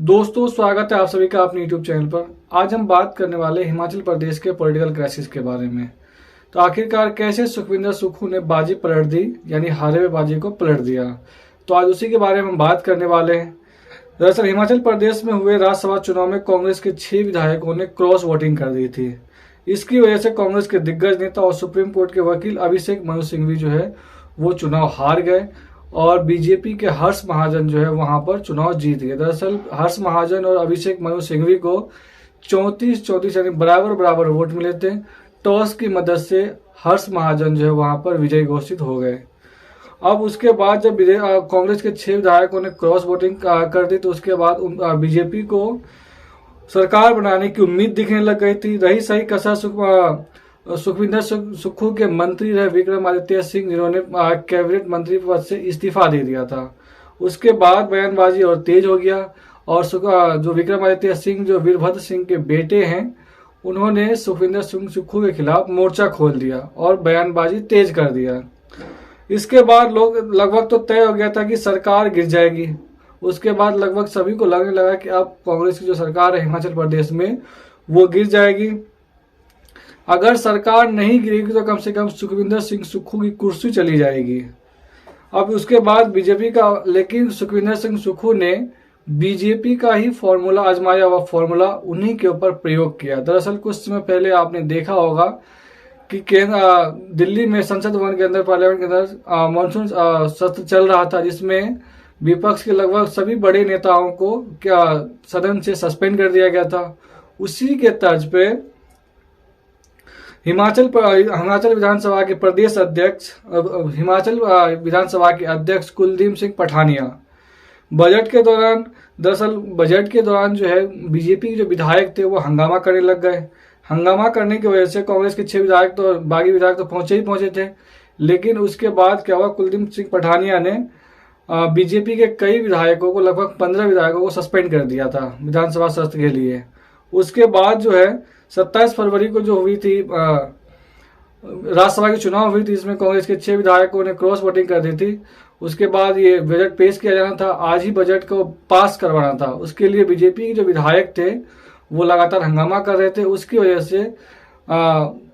दोस्तों, स्वागत है आप सभी का अपने YouTube चैनल पर। आज हम बात करने वाले हिमाचल प्रदेश के पॉलिटिकल क्राइसिस के बारे में। तो आखिरकार कैसे सुखविंदर सुक्खू ने बाजी पलट दी, यानी हारे हुए बाजी को पलट दिया। तो आज उसी के बारे में हम बात करने वाले हैं। दरअसल हिमाचल प्रदेश में हुए राज्यसभा चुनाव में कांग्रेस के 6 विधायकों ने क्रॉस वोटिंग कर दी थी। इसकी वजह से कांग्रेस के दिग्गज नेता और सुप्रीम कोर्ट के वकील अभिषेक मनु सिंघवी जो है वो चुनाव हार गए और बीजेपी के हर्ष महाजन जो है वहां पर चुनाव जीत गए। दरअसल हर्ष महाजन और अभिषेक मनु सिंघवी को 34-34 यानी बराबर बराबर वोट मिले थे। टॉस की मदद से हर्ष महाजन जो है वहां पर विजयी घोषित हो गए। अब उसके बाद जब कांग्रेस के 6 विधायकों ने क्रॉस वोटिंग कर दी तो उसके बाद बीजेपी को सरकार बनाने की उम्मीद दिखने लग गई थी। रही सही कसर सुखविंदर सुक्खू के मंत्री रहे विक्रमादित्य सिंह, जिन्होंने कैबिनेट मंत्री पद से इस्तीफा दे दिया था। उसके बाद बयानबाजी और तेज हो गया और जो विक्रमादित्य सिंह जो वीरभद्र सिंह के बेटे हैं, उन्होंने सुखविंदर सिंह सुक्खू के खिलाफ मोर्चा खोल दिया और बयानबाजी तेज कर दिया। इसके बाद लोग लगभग तो तय हो गया था कि सरकार गिर जाएगी। उसके बाद लगभग सभी को लगने लगा कि अब कांग्रेस की जो सरकार है हिमाचल प्रदेश में वो गिर जाएगी। अगर सरकार नहीं गिरेगी तो कम से कम सुखविंदर सिंह सुक्खू की कुर्सी चली जाएगी। अब उसके बाद बीजेपी का, लेकिन सुखविंदर सिंह सुक्खू ने बीजेपी का ही फॉर्मूला आजमाया, वह फॉर्मूला उन्हीं के ऊपर प्रयोग किया। दरअसल कुछ समय पहले आपने देखा होगा कि दिल्ली में संसद भवन के अंदर, पार्लियामेंट के अंदर मानसून सत्र चल रहा था, जिसमें विपक्ष के लगभग सभी बड़े नेताओं को सदन से सस्पेंड कर दिया गया था। उसी के तर्ज पे हिमाचल विधानसभा के प्रदेश अध्यक्ष, हिमाचल विधानसभा के अध्यक्ष कुलदीप सिंह पठानिया बजट के दौरान जो है बीजेपी के जो विधायक थे वो हंगामा करने लग गए। हंगामा करने की वजह से कांग्रेस के 6 विधायक तो, बागी विधायक तो पहुंचे थे। लेकिन उसके बाद क्या हुआ, कुलदीप सिंह पठानिया ने बीजेपी के कई विधायकों को, लगभग 15 विधायकों को सस्पेंड कर दिया था विधानसभा सत्र के लिए। उसके बाद जो है 27 फरवरी को जो हुई थी राज्यसभा की चुनाव हुई थी, इसमें कांग्रेस के 6 विधायकों ने क्रॉस वोटिंग कर दी थी। उसके बाद ये बजट पेश किया जाना था, आज ही बजट को पास करवाना था। उसके लिए बीजेपी के जो विधायक थे वो लगातार हंगामा कर रहे थे। उसकी वजह से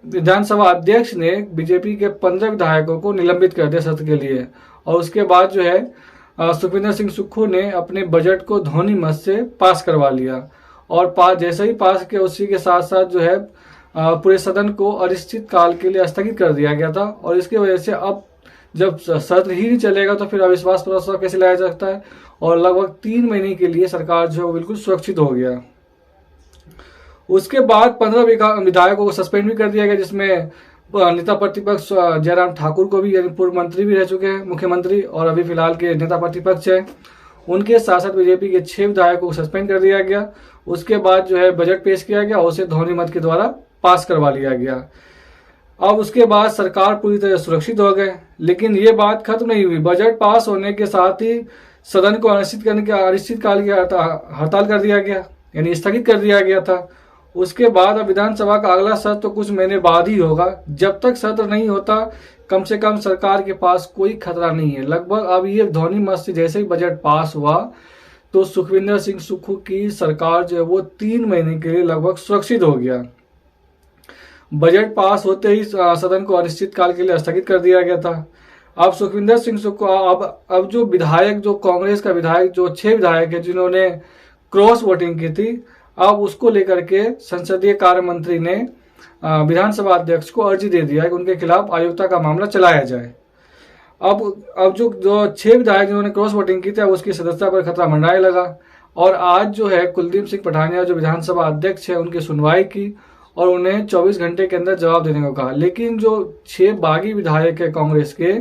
विधानसभा अध्यक्ष ने बीजेपी के 15 विधायकों को निलंबित कर दिया सत्र के लिए। और उसके बाद जो है सुखविंदर सिंह सुक्खू ने अपने बजट को ध्वनि मत से पास करवा लिया और जैसे ही पास किया उसी के साथ साथ जो है पूरे सदन को अनिश्चित काल के लिए स्थगित कर दिया गया था। और इसकी वजह से अब जब सत्र ही नहीं चलेगा तो फिर अविश्वास प्रस्ताव कैसे लाया जा सकता है। और लगभग 3 महीने के लिए सरकार जो है बिल्कुल सुरक्षित हो गया। उसके बाद 15 विधायकों को सस्पेंड भी कर दिया गया, जिसमें नेता प्रतिपक्ष जयराम ठाकुर को भी, यानी पूर्व मंत्री भी रह चुके हैं मुख्यमंत्री और अभी फिलहाल के नेता प्रतिपक्ष है, उनके साथ साथ बीजेपी के 6 विधायकों को सस्पेंड कर दिया गया। उसके बाद जो है बजट पेश किया गया और उसे ध्वनि मत के द्वारा पास करवा लिया गया। अब उसके बाद सरकार पूरी तरह सुरक्षित हो गए। लेकिन ये बात खत्म नहीं हुई। बजट पास होने के साथ ही सदन को अनिश्चित काल की हड़ताल कर दिया गया, यानी स्थगित कर दिया गया था। उसके बाद अब विधानसभा का अगला सत्र तो कुछ महीने बाद ही होगा। जब तक सत्र नहीं होता कम से कम सरकार के पास कोई खतरा नहीं है। लगभग अब ये ध्वनि मत से जैसे ही बजट पास हुआ तो सुखविंदर सिंह सुक्खू की सरकार जो है वो 3 महीने के लिए लगभग सुरक्षित हो गया। बजट पास होते ही सदन को अनिश्चित काल के लिए स्थगित कर दिया गया था। अब सुखविंदर सिंह सुक्खू अब जो विधायक, जो कांग्रेस का विधायक, जो 6 विधायक है जिन्होंने क्रॉस वोटिंग की थी, अब उसको लेकर के संसदीय कार्य मंत्री ने विधानसभा अध्यक्ष को अर्जी दे दिया है कि उनके खिलाफ अयोग्यता का मामला चलाया जाए। अब जो 6 विधायक जिन्होंने क्रॉस वोटिंग की थी, अब उसकी सदस्यता पर खतरा मंडराने लगा। और आज जो है कुलदीप सिंह पठानिया जो विधानसभा अध्यक्ष है उनकी सुनवाई की और उन्हें 24 घंटे के अंदर जवाब देने को कहा। लेकिन जो 6 बागी विधायक है कांग्रेस के,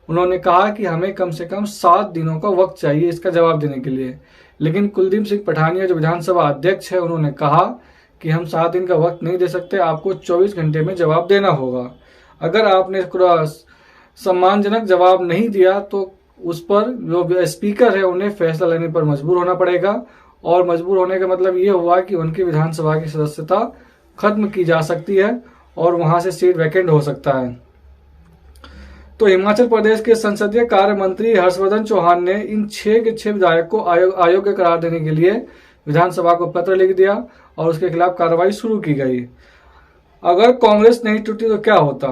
उन्होंने कहा कि हमें कम से कम 7 दिनों का वक्त चाहिए इसका जवाब देने के लिए। लेकिन कुलदीप सिंह पठानिया जो विधानसभा अध्यक्ष है उन्होंने कहा कि हम 7 दिन का वक्त नहीं दे सकते, आपको 24 घंटे में जवाब देना होगा। अगर आपने सम्मानजनक जवाब नहीं दिया तो उस पर जो स्पीकर है उन्हें फैसला लेने पर मजबूर होना पड़ेगा। और मजबूर होने का मतलब ये हुआ कि उनकी विधानसभा की सदस्यता खत्म की जा सकती है और वहां से सीट वैकेंट हो सकता है। तो हिमाचल प्रदेश के संसदीय कार्य मंत्री हर्षवर्धन चौहान ने इन 6 के 6 विधायक को अयोग्य करार देने के लिए विधानसभा को पत्र लिख दिया और उसके खिलाफ कार्रवाई शुरू की गई। अगर कांग्रेस नहीं टूटी तो क्या होता?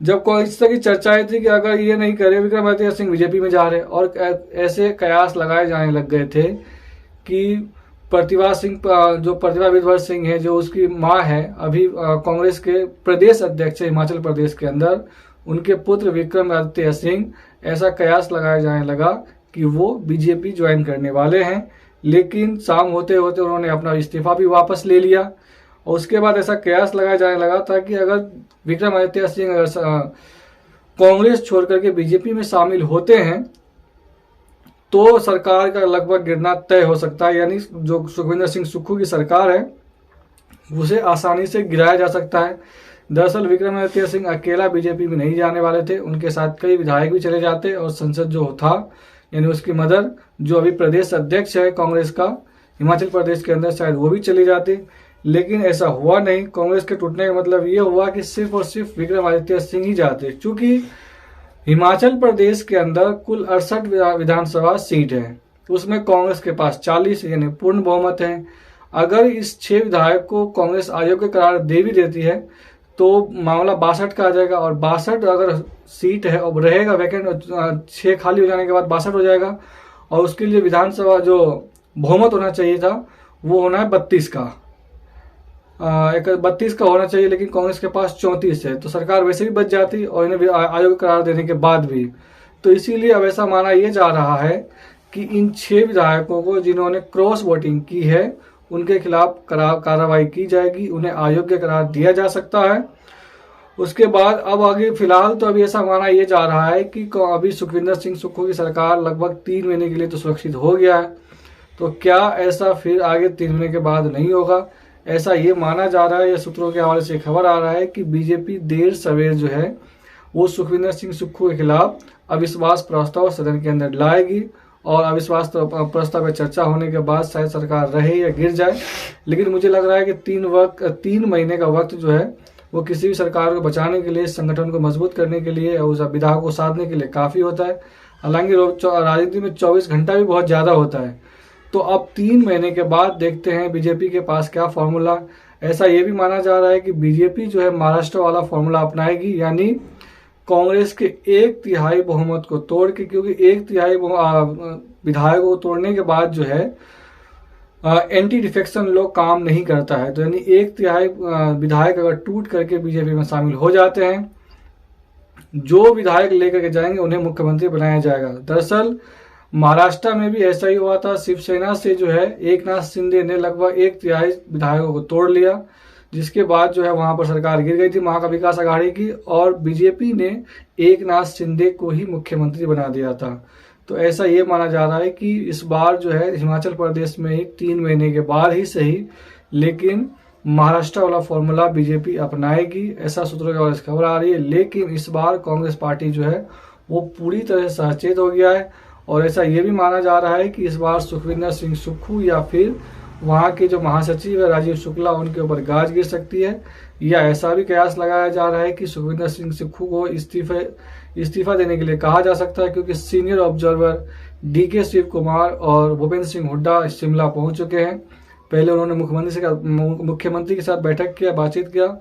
जब इस तरह की चर्चाएं थी कि अगर ये नहीं करे विक्रमादित्य सिंह बीजेपी में जा रहे और ऐसे कयास लगाए जाने लग गए थे कि प्रतिभा सिंह, जो प्रतिभा विधवर सिंह है, जो उसकी मां है, अभी कांग्रेस के प्रदेश अध्यक्ष है हिमाचल प्रदेश के अंदर, उनके पुत्र विक्रमादित्य सिंह, ऐसा कयास लगाया जाने लगा कि वो बीजेपी ज्वाइन करने वाले हैं। लेकिन शाम होते होते उन्होंने अपना इस्तीफा भी वापस ले लिया और उसके बाद ऐसा कयास लगाया जाने लगा था कि अगर विक्रमादित्य सिंह कांग्रेस छोड़ करके बीजेपी में शामिल होते हैं तो सरकार का लगभग गिरना तय हो सकता है, यानी जो सुखविंदर सिंह सुक्खू की सरकार है उसे आसानी से गिराया जा सकता है। दरअसल विक्रमादित्य सिंह अकेला बीजेपी में नहीं जाने वाले थे, उनके साथ कई विधायक भी चले जाते और संसद जो था, यानी उसकी मदर जो अभी प्रदेश अध्यक्ष है कांग्रेस का हिमाचल प्रदेश के अंदर, शायद वो भी चली जाती। लेकिन ऐसा हुआ नहीं। कांग्रेस के टूटने का मतलब ये हुआ कि सिर्फ और सिर्फ विक्रमादित्य सिंह ही जाते, क्योंकि हिमाचल प्रदेश के अंदर कुल 68 विधानसभा सीट है, उसमें कांग्रेस के पास 40 यानी पूर्ण बहुमत है। अगर इस 6 विधायक को कांग्रेस अयोग्य करार दे भी देती है तो मामला 62 का आ जाएगा और 62 अगर सीट है और रहेगा वैकेंट, 6 खाली हो जाने के बाद 62 हो जाएगा और उसके लिए विधानसभा जो बहुमत होना चाहिए था वो होना है 32 का, 32 का होना चाहिए, लेकिन कांग्रेस के पास 34 है, तो सरकार वैसे भी बच जाती और इन्हें अयोग्य करार देने के बाद भी। तो इसीलिए अब ऐसा माना यह जा रहा है कि इन 6 विधायकों को जिन्होंने क्रॉस वोटिंग की है उनके खिलाफ कार्रवाई की जाएगी, उन्हें अयोग्य करार दिया जा सकता है। उसके बाद अब आगे फिलहाल तो अभी ऐसा माना यह जा रहा है कि अभी सुखविंदर सिंह सुक्खू की सरकार लगभग 3 महीने के लिए तो सुरक्षित हो गया है, तो क्या ऐसा फिर आगे 3 महीने के बाद नहीं होगा? ऐसा ये माना जा रहा है, या सूत्रों के हवाले से खबर आ रहा है कि बीजेपी देर सवेर जो है वो सुखविंदर सिंह सुक्खू के खिलाफ अविश्वास प्रस्ताव सदन के अंदर लाएगी और अविश्वास प्रस्ताव पर चर्चा होने के बाद शायद सरकार रहे या गिर जाए। लेकिन मुझे लग रहा है कि 3 महीने का वक्त जो है वो किसी भी सरकार को बचाने के लिए, संगठन को मजबूत करने के लिए और उस विधा को साधने के लिए काफ़ी होता है। हालांकि राजनीति में 24 घंटा भी बहुत ज़्यादा होता है। तो अब 3 महीने के बाद देखते हैं बीजेपी के पास क्या फॉर्मूला। ऐसा ये भी माना जा रहा है कि बीजेपी जो है महाराष्ट्र वाला फॉर्मूला अपनाएगी, यानी कांग्रेस के 1/3 बहुमत को तोड़ के, क्योंकि 1/3 विधायकों को तोड़ने के बाद जो है एंटी डिफेक्शन लॉ काम नहीं करता है, तो यानी 1/3 विधायक अगर टूट करके बीजेपी में शामिल हो जाते हैं, जो विधायक लेकर के जाएंगे उन्हें मुख्यमंत्री बनाया जाएगा। दरअसल महाराष्ट्र में भी ऐसा ही हुआ था। शिवसेना से जो है एकनाथ शिंदे ने लगभग 1/3 विधायकों को तोड़ लिया, जिसके बाद जो है वहां पर सरकार गिर गई थी महाविकास आघाड़ी की और बीजेपी ने एकनाथ शिंदे को ही मुख्यमंत्री बना दिया था। तो ऐसा ये माना जा रहा है कि इस बार जो है हिमाचल प्रदेश में 3 महीने के बाद ही सही, लेकिन महाराष्ट्र वाला फॉर्मूला बीजेपी अपनाएगी, ऐसा सूत्रों के हवाले से खबर आ रही है। लेकिन इस बार कांग्रेस पार्टी जो है वो पूरी तरह से सचेत हो गया है और ऐसा ये भी माना जा रहा है कि इस बार सुखविंदर सिंह सुक्खू या फिर वहाँ के जो महासचिव है राजीव शुक्ला, उनके ऊपर गाज गिर सकती है, या ऐसा भी कयास लगाया जा रहा है कि सुखविंदर सिंह सुक्खू को इस्तीफा देने के लिए कहा जा सकता है, क्योंकि senior observer D K Shivakumar और भूपेंद्र सिंह हुड्डा शिमला पहुंच चुके हैं। पहले उन्होंने मुख्यमंत्री के साथ बैठक किया, बातचीत किया,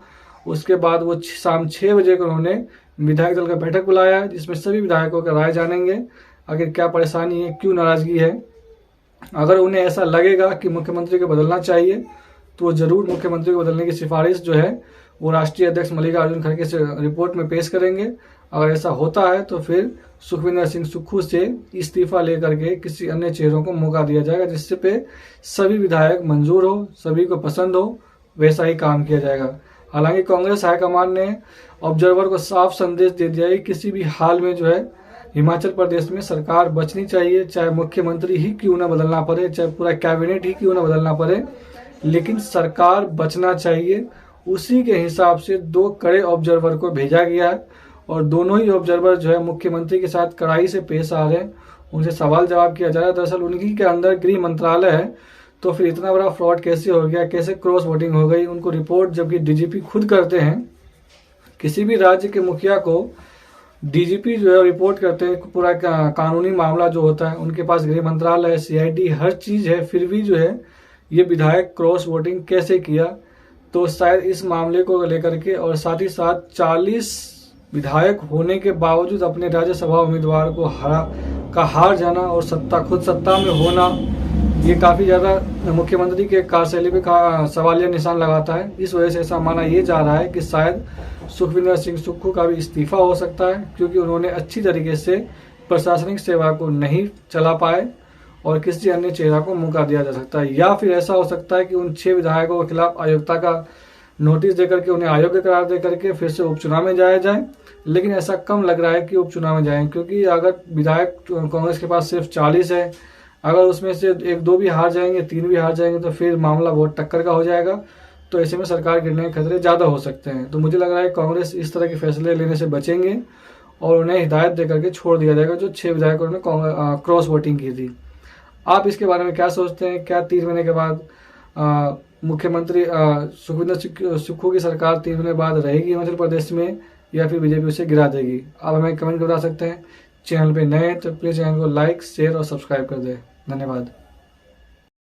उसके बाद वो शाम 6 बजे को उन्होंने विधायक दल का बैठक बुलाया है, जिसमें सभी विधायकों का राय जानेंगे आखिर क्या परेशानी है, क्यों नाराजगी है। अगर उन्हें ऐसा लगेगा कि मुख्यमंत्री को बदलना चाहिए तो वो जरूर मुख्यमंत्री को बदलने की सिफारिश जो है वो राष्ट्रीय अध्यक्ष मल्लिकार्जुन खड़गे से रिपोर्ट में पेश करेंगे। अगर ऐसा होता है तो फिर सुखविंदर सिंह सुक्खू से इस्तीफा लेकर के किसी अन्य चेहरों को मौका दिया जाएगा, जिससे पे सभी विधायक मंजूर हो, सभी को पसंद हो, वैसा ही काम किया जाएगा। हालांकि कांग्रेस हाईकमान ने ऑब्जर्वर को साफ संदेश दे दिया है कि किसी भी हाल में जो है हिमाचल प्रदेश में सरकार बचनी चाहिए, चाहे मुख्यमंत्री ही क्यों ना बदलना पड़े, चाहे पूरा कैबिनेट ही क्यों ना बदलना पड़े, लेकिन सरकार बचना चाहिए। उसी के हिसाब से 2 कड़े ऑब्जर्वर को भेजा गया है और दोनों ही ऑब्जर्वर जो है मुख्यमंत्री के साथ कड़ाई से पेश आ रहे हैं, उनसे सवाल जवाब किया जा रहा है। दरअसल उन्हीं के अंदर गृह मंत्रालय है, तो फिर इतना बड़ा फ्रॉड कैसे हो गया, कैसे क्रॉस वोटिंग हो गई, उनको रिपोर्ट जबकि डीजीपी खुद करते हैं। किसी भी राज्य के मुखिया को डीजीपी जो है रिपोर्ट करते हैं पूरा कानूनी मामला जो होता है, उनके पास गृह मंत्रालय है, सीआईडी हर चीज है, फिर भी जो है ये विधायक क्रॉस वोटिंग कैसे किया। तो शायद इस मामले को लेकर के और साथ ही साथ 40 विधायक होने के बावजूद अपने राज्यसभा उम्मीदवार को हार जाना और खुद सत्ता में होना, ये काफी ज्यादा मुख्यमंत्री के कार्यशैली पे सवालिया निशान लगाता है। इस वजह से ऐसा माना ये जा रहा है कि शायद सुखविंदर सिंह सुक्खू का भी इस्तीफा हो सकता है, क्योंकि उन्होंने अच्छी तरीके से प्रशासनिक सेवा को नहीं चला पाए और किसी अन्य चेहरा को मौका दिया जा सकता है। या फिर ऐसा हो सकता है कि उन 6 विधायकों के खिलाफ अयोग्यता का नोटिस देकर के उन्हें अयोग्य करार देकर के फिर से उपचुनाव में जाया जाए। लेकिन ऐसा कम लग रहा है कि उपचुनाव में जाएं, क्योंकि अगर विधायक कांग्रेस के पास सिर्फ 40 है, अगर उसमें से 1-2 भी हार जाएंगे, 3 भी हार जाएंगे, तो फिर मामला बहुत टक्कर का हो जाएगा। तो ऐसे में सरकार गिरने के खतरे ज़्यादा हो सकते हैं। तो मुझे लग रहा है कांग्रेस इस तरह के फैसले लेने से बचेंगे और उन्हें हिदायत देकर के छोड़ दिया जाएगा जो 6 विधायकों ने क्रॉस वोटिंग की थी। आप इसके बारे में क्या सोचते हैं? क्या 3 महीने के बाद मुख्यमंत्री सुखविंदर सुक्खू की सरकार 3 महीने बाद रहेगी हिमाचल प्रदेश में, या फिर बीजेपी उसे गिरा देगी? आप हमें कमेंट कर बता सकते हैं। चैनल पे नए हैं तो प्लीज़ चैनल को लाइक, शेयर और सब्सक्राइब कर दें। धन्यवाद।